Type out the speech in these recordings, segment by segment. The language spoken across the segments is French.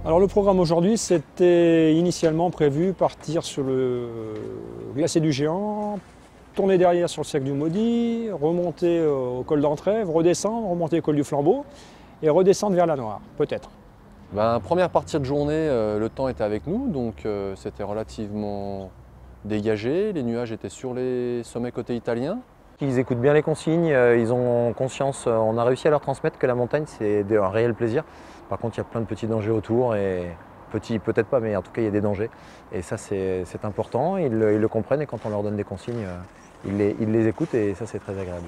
Alors le programme aujourd'hui, c'était initialement prévu partir sur le glacier du Géant, tourner derrière sur le Cercle du Maudit, remonter au col d'Entrèves, redescendre, remonter au col du Flambeau et redescendre vers la Noire, peut-être. Première partie de journée, le temps était avec nous, donc c'était relativement dégagé. Les nuages étaient sur les sommets côté italien. Ils écoutent bien les consignes, ils ont conscience, on a réussi à leur transmettre que la montagne c'est un réel plaisir. Par contre il y a plein de petits dangers autour, et petits peut-être pas, mais en tout cas il y a des dangers. Et ça c'est important, ils le comprennent, et quand on leur donne des consignes, ils les écoutent, et ça c'est très agréable.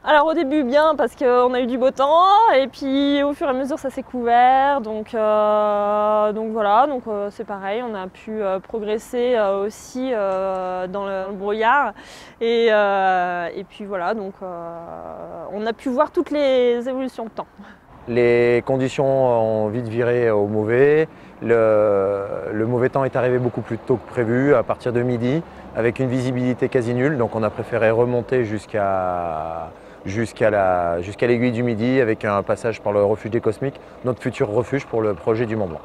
Alors au début bien, parce qu'on a eu du beau temps, et puis au fur et à mesure ça s'est couvert, donc voilà, c'est pareil, on a pu progresser aussi dans le brouillard, et puis voilà, donc on a pu voir toutes les évolutions de temps. Les conditions ont vite viré au mauvais, le mauvais temps est arrivé beaucoup plus tôt que prévu, à partir de midi, avec une visibilité quasi nulle, donc on a préféré remonter jusqu'à l'aiguille du Midi, avec un passage par le refuge des Cosmiques, notre futur refuge pour le projet du Mont Blanc.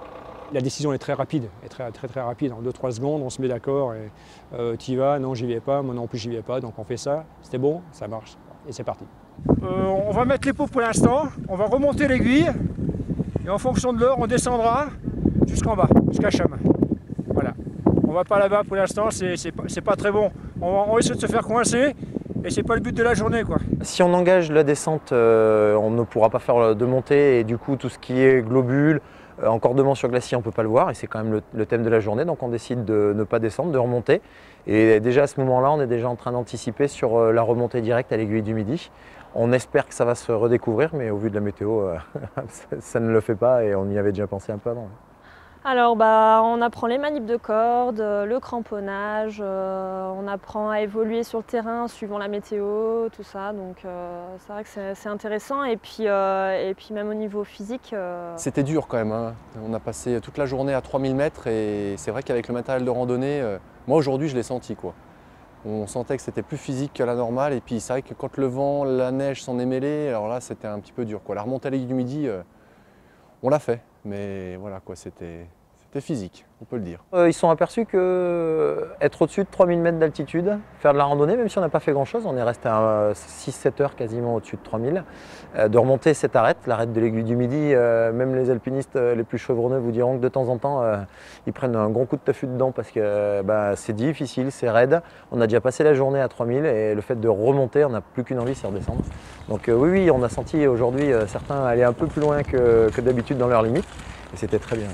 La décision est très rapide, très rapide. En 2-3 secondes, on se met d'accord et tu y vas, non j'y vais pas, moi non plus j'y vais pas, donc on fait ça, c'était bon, ça marche et c'est parti. On va mettre les pots pour l'instant, on va remonter l'aiguille et en fonction de l'heure on descendra jusqu'en bas, jusqu'à Cham. Voilà. On va pas là-bas pour l'instant, c'est pas très bon. On risque de se faire coincer. Et c'est pas le but de la journée, quoi. Si on engage la descente, on ne pourra pas faire de montée, et du coup tout ce qui est globules, encordement sur glacier, on ne peut pas le voir, et c'est quand même le thème de la journée, donc on décide de ne pas descendre, de remonter. Et déjà à ce moment-là, on est déjà en train d'anticiper sur la remontée directe à l'aiguille du Midi. On espère que ça va se redécouvrir, mais au vu de la météo, ça ne le fait pas, et on y avait déjà pensé un peu avant. Alors on apprend les manips de corde, le cramponnage, on apprend à évoluer sur le terrain suivant la météo, tout ça, donc c'est vrai que c'est intéressant, et puis même au niveau physique. C'était dur quand même, hein. On a passé toute la journée à 3000 mètres, et c'est vrai qu'avec le matériel de randonnée, moi aujourd'hui je l'ai senti, quoi. On sentait que c'était plus physique que la normale, et puis c'est vrai que quand le vent, la neige s'en est mêlé, alors là c'était un petit peu dur, quoi. La remontée à l'aiguille du Midi, on l'a fait. Mais voilà, quoi, c'était physique, on peut le dire. Ils sont aperçus qu'être au-dessus de 3000 mètres d'altitude, faire de la randonnée, même si on n'a pas fait grand-chose, on est resté à 6-7 heures quasiment au-dessus de 3000, de remonter cette arête, l'arête de l'aiguille du Midi, même les alpinistes les plus chevronneux vous diront que de temps en temps, ils prennent un gros coup de taffut dedans, parce que c'est difficile, c'est raide. On a déjà passé la journée à 3000, et le fait de remonter, on n'a plus qu'une envie, c'est redescendre. Donc oui, on a senti aujourd'hui certains aller un peu plus loin que d'habitude dans leurs limites, et c'était très bien.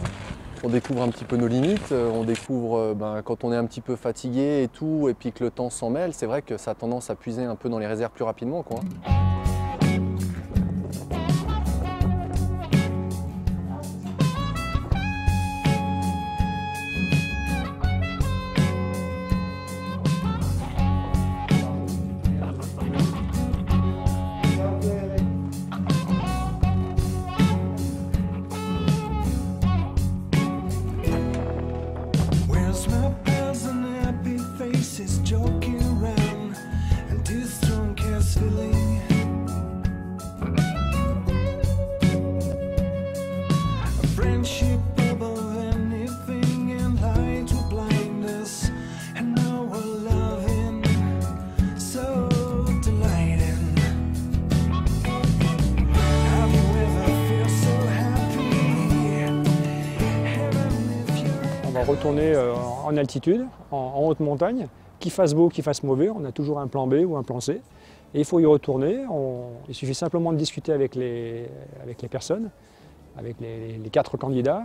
On découvre un petit peu nos limites, on découvre quand on est un petit peu fatigué et tout, et puis que le temps s'en mêle, c'est vrai que ça a tendance à puiser un peu dans les réserves plus rapidement, quoi. On va retourner en altitude, en haute montagne, qu'il fasse beau, qu'il fasse mauvais, on a toujours un plan B ou un plan C. Et il faut y retourner, il suffit simplement de discuter avec les personnes, avec les 4 candidats,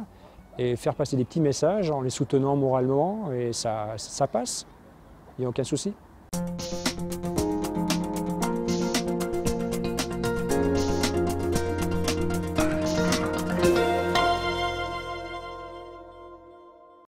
et faire passer des petits messages en les soutenant moralement, et ça passe, il n'y a aucun souci.